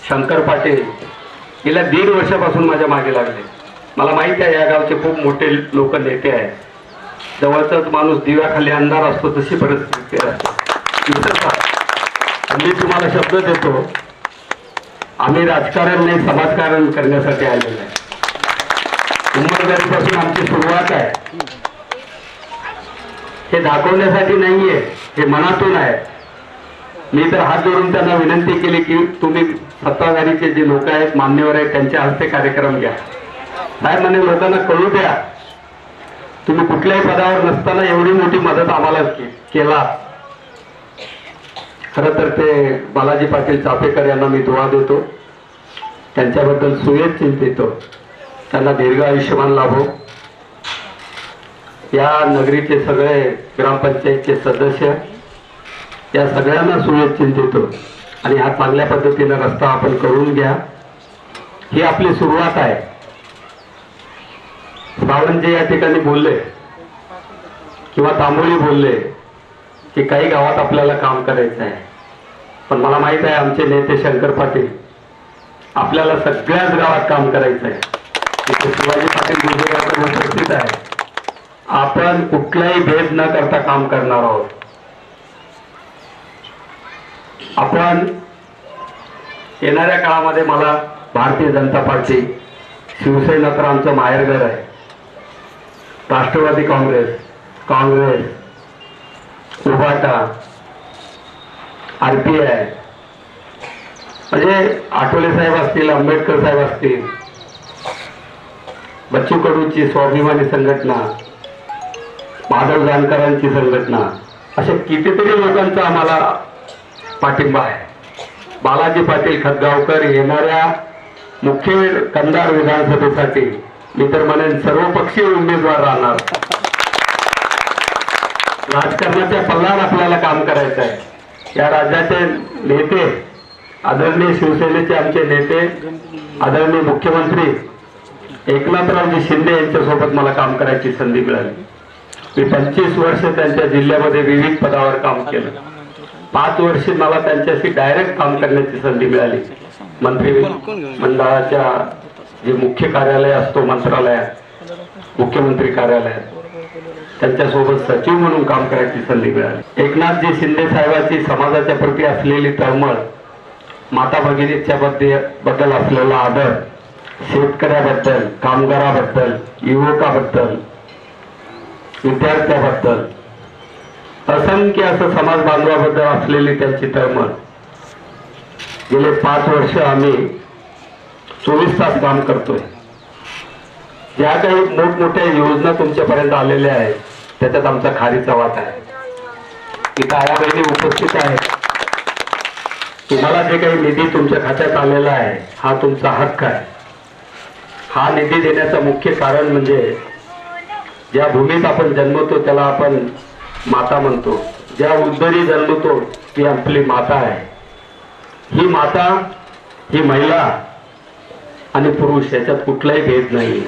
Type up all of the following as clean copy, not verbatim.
शंकर पाटील गेल्या 1.5 वर्षापासून माझ्या मागे लागले। मला माहिती आहे या गावचे खूप मोठे लोक नेते आहेत, जवळचाच माणूस दिव्याखाली अंधार असतो तशी परिस्थिती असते। मी तुम्हाला शब्द देतो, आम्ही राजकारण नाही समाजकारण करण्यासाठी आलेलो आहे। उमेदवारीपासून आमची सुरुवात आहे, हे दाखवण्यासाठी नाहीये, हे मनातून आहे। मी तर हात जोडून त्यांना विनंती केली की तुम्ही सत्ताधारीचे जे लोक आहेत, मान्यवर आहेत, त्यांच्या हस्ते कार्यक्रम घ्या। साहेब म्हणे लोकांना कळू द्या, तुम्ही कुठल्याही पदावर नसताना एवढी मोठी मदत आम्हाला केला। खरं तर ते बालाजी पाटील चापेकर यांना मी दुआ देतो, त्यांच्याबद्दल सुयश चिंतितो, त्यांना दीर्घ आयुष्यमान लाभो। या नगरीचे सगळे ग्रामपंचायतचे सदस्य या सगळ्यांना सुयश चिंतितो आणि हा चांगल्या पद्धतीने रस्ता आपण करून घ्या, ही आपली सुरुवात आहे। सावंतजी या ठिकाणी बोलले किंवा तांबोली बोलले की काही गावात आपल्याला काम करायचं आहे, पण मला माहित आहे आमचे नेते शंकर पाटील आपल्याला सगळ्याच गावात काम करायचं आहे। तिथे शिवाजी पाटील गुजरात उपस्थित आहे, आपण कुठलाही भेद न करता काम करणार आहोत। आपण येणाऱ्या काळामध्ये मला भारतीय जनता पार्टी, शिवसेना तर आमचं माहेरघर आहे, राष्ट्रवादी काँग्रेस, उभाटा, RPI, म्हणजे आठवले साहेब असतील, आंबेडकर साहेब असतील, बच्चू कडूची स्वाभिमानी संघटना, माधव जानकरांची संघटना, अशा कितीतरी लोकांचा आम्हाला पाठिंबा आहे। बालाजी पाटील खतगावकर येणाऱ्या मुख्य कंधार विधानसभेसाठी मी तर म्हणेन सर्वपक्षीय उमेदवार राहणार। राजकारणाच्या पल्लावर आपल्याला काम करायचं आहे। या राज्याचे नेते, आदरणीय शिवसेनेचे आमचे नेते, आदरणीय मुख्यमंत्री एकनाथरावजी शिंदे यांच्यासोबत मला काम करायची संधी मिळाली। मी 25 वर्ष त्यांच्या जिल्ह्यामध्ये विविध पदावर काम केलं। 5 वर्ष मला त्यांच्याशी डायरेक्ट काम करण्याची संधी मिळाली। मंत्रिमंडळाच्या जे मुख्य कार्यालय असतो मंत्रालयात, मुख्यमंत्री कार्यालयात, त्यांच्यासोबत सचिव म्हणून काम करायची संधी मिळाली। एकनाथजी शिंदे साहेबांची समाजाच्या प्रती असलेली तळमळ, माता भगिनीच्या बद्दल असलेला आदर, शेतकऱ्याबद्दल, कामगाराबद्दल, युवकाबद्दल, विद्यार्थ्याबद्दल, असंख्य असं समाज बांधवाबद्दल असलेली त्यांची तळमळ, गेले 5 वर्ष आम्ही 24 तास काम करतोय। ज्या काही मोठमोठ्या योजना तुमच्यापर्यंत आलेल्या आहेत त्याच्यात आमचा खारीचा वाटा आहे। इथं आया बहिणी उपस्थित आहेत, तुम्हाला जे काही निधी तुमच्या खात्यात आलेला आहे हा तुमचा हक्क आहे। हा निधी देण्याचं मुख्य कारण म्हणजे ज्या भूमीत आपण जन्मतो त्याला आपण माता म्हणतो, ज्या उदरी जन्मतो ती आपली माता आहे। ही माता, ही महिला आणि पुरुष याच्यात कुठलाही भेद नाही।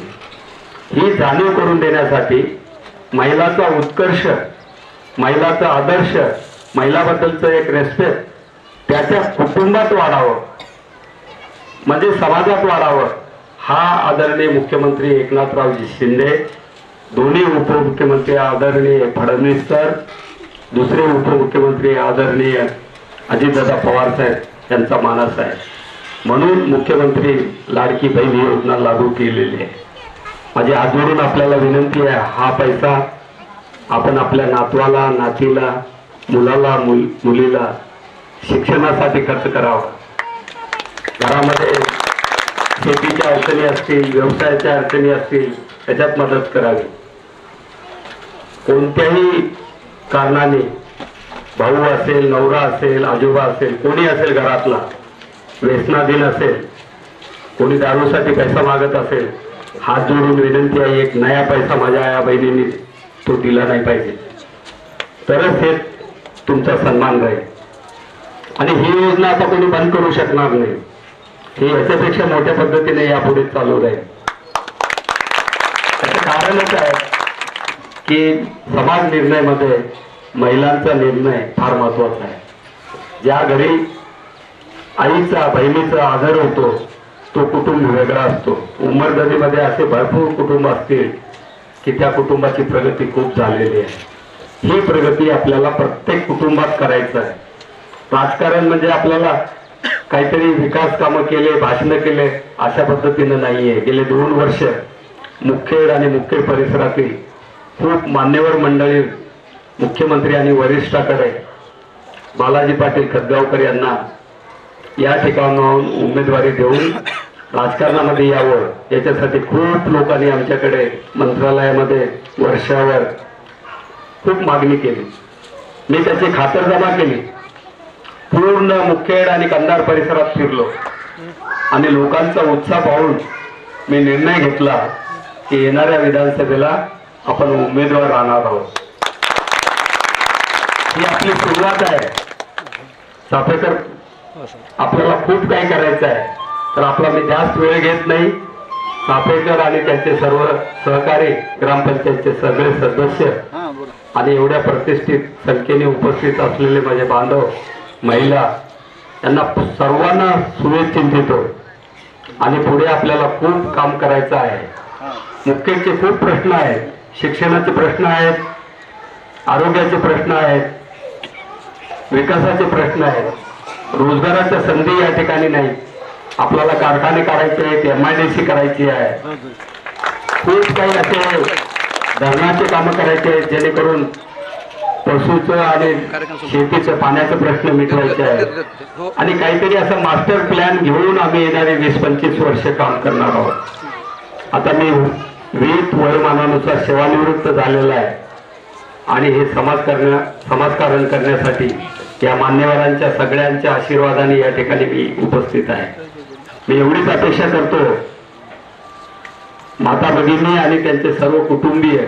ही जाणीव करून देण्यासाठी महिलाचा उत्कर्ष, महिलाचा आदर्श, महिलाबद्दलचं एक रेस्पेक्ट त्याच्या कुटुंबात वाढावं, म्हणजे समाजात वाढावं, हा आदरणीय मुख्यमंत्री एकनाथरावजी शिंदे, दोन्ही उपमुख्यमंत्री आदरणीय फडणवीस सर, दुसरे उपमुख्यमंत्री आदरणीय अजितदादा पवार साहेब यांचा मानस आहे। म्हणून मुख्यमंत्री लाडकी बहीण योजना लागू केलेली आहे। माझी हात जोडून आपल्याला विनंती आहे, हा पैसा आपण आपल्या नातवाला, नातीला, मुलाला, मुलीला शिक्षणासाठी खर्च करावा। घरामध्ये शेतीच्या अडचणी असतील, व्यवसायाच्या अडचणी असतील, त्याच्यात मदत करावी। कोणत्याही कारणाने भाऊ असेल, नवरा असेल, आजोबा असेल, कोणी असेल घरातला व्यसनाधीन असेल, कोणी दारूसाठी पैसा मागत असेल, हात जोडून विनंती आहे, एक नया पैसा माझ्या आया बहिणींनी तो दिला नाही पाहिजे, तरच हे तुमचा सन्मान राहील। आणि ही योजना आता कोणी बंद करू शकणार नाही, ही याच्यापेक्षा मोठ्या पद्धतीने यापुढे चालू राहील। त्याचं कारणच आहे की समाज निर्णयामध्ये महिलांचा निर्णय फार महत्वाचा आहे। ज्या घरी आईचा बहिणीचा आदर होतो तो कुटुंब वेगळा असतो. उमरदरीमध्ये असे भरपूर कुटुंब असतील की त्या कुटुंबाची प्रगती खूप झालेली आहे. ही प्रगती आपल्याला प्रत्येक कुटुंबात करायचं आहे. राजकारण म्हणजे आपल्याला काहीतरी विकास कामं केले, भाषणं केले अशा पद्धतीनं नाहीये. गेले 2 वर्ष मुखेड आणि मुखेड परिसरातील खूप मान्यवर मंडळी मुख्यमंत्री आणि वरिष्ठाकडे बालाजी पाटील खतगावकर यांना या ठिकाणाहून उमेदवारी देऊन राजकारणामध्ये यावं याच्यासाठी खूप लोकांनी आमच्याकडे मंत्रालयामध्ये वर्षावर खूप मागणी केली. मी त्याची खातरजमा केली. पूर्ण मुखेड आणि कंधार परिसरात फिरलो आणि लोकांचा उत्साह पाहून मी निर्णय घेतला की येणाऱ्या विधानसभेला आपण उमेदवार राहणार आहोत. ही आपली सुरुवात आहे. चाफेकर आपल्याला खूप काही करायचं आहे, तर आपला मी जास्त वेळ घेत नाही. चाफेकर आणि त्यांचे सर्व सहकारी, ग्रामपंचायतचे सगळे सदस्य आणि एवढ्या प्रतिष्ठित संख्येने उपस्थित असलेले माझे बांधव, महिला, यांना सर्वांना शुभेच्छिंतितो. आणि पुढे आपल्याला खूप काम करायचं आहे. मुख्यचे खूप प्रश्न आहेत, शिक्षणाचे प्रश्न आहेत, आरोग्याचे प्रश्न आहेत, विकासाचे प्रश्न आहेत, रोजगाराच्या संधी या ठिकाणी नाही. आपल्याला कारखाने करायचे आहेत, MIDC करायची आहे, खूप काही असे धरणाचे कामं करायचे आहेत जेणेकरून पशुचं आणि शेतीचं पाण्याचा प्रश्न मिटवायचे आहे. आणि काहीतरी असं मास्टर प्लॅन घेऊन आम्ही येणारे 20-25 वर्ष काम करणार आहोत. आता मी विहित वयोमानानुसार सेवानिवृत्त झालेला आहे आणि हे समाजकारण करण्यासाठी या मान्यवरांच्या सगळ्यांच्या आशीर्वादाने या ठिकाणी मी उपस्थित आहे. मी एवढीच अपेक्षा करतो, माता भगिनी आणि त्यांचे सर्व कुटुंबीय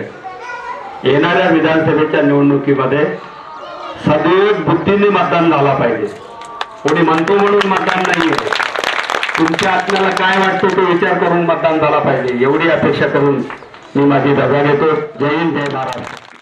येणाऱ्या विधानसभेच्या निवडणुकीमध्ये सदैव बुद्धीने मतदान झाला पाहिजे. कोणी म्हणतो म्हणून मतदान नाहीये. तुमच्या आत्म्याला काय वाटतं तो विचार करून मतदान झाला पाहिजे. एवढी अपेक्षा करून मी माझी रजा घेतो. जय हिंद, जय महाराष्ट्र.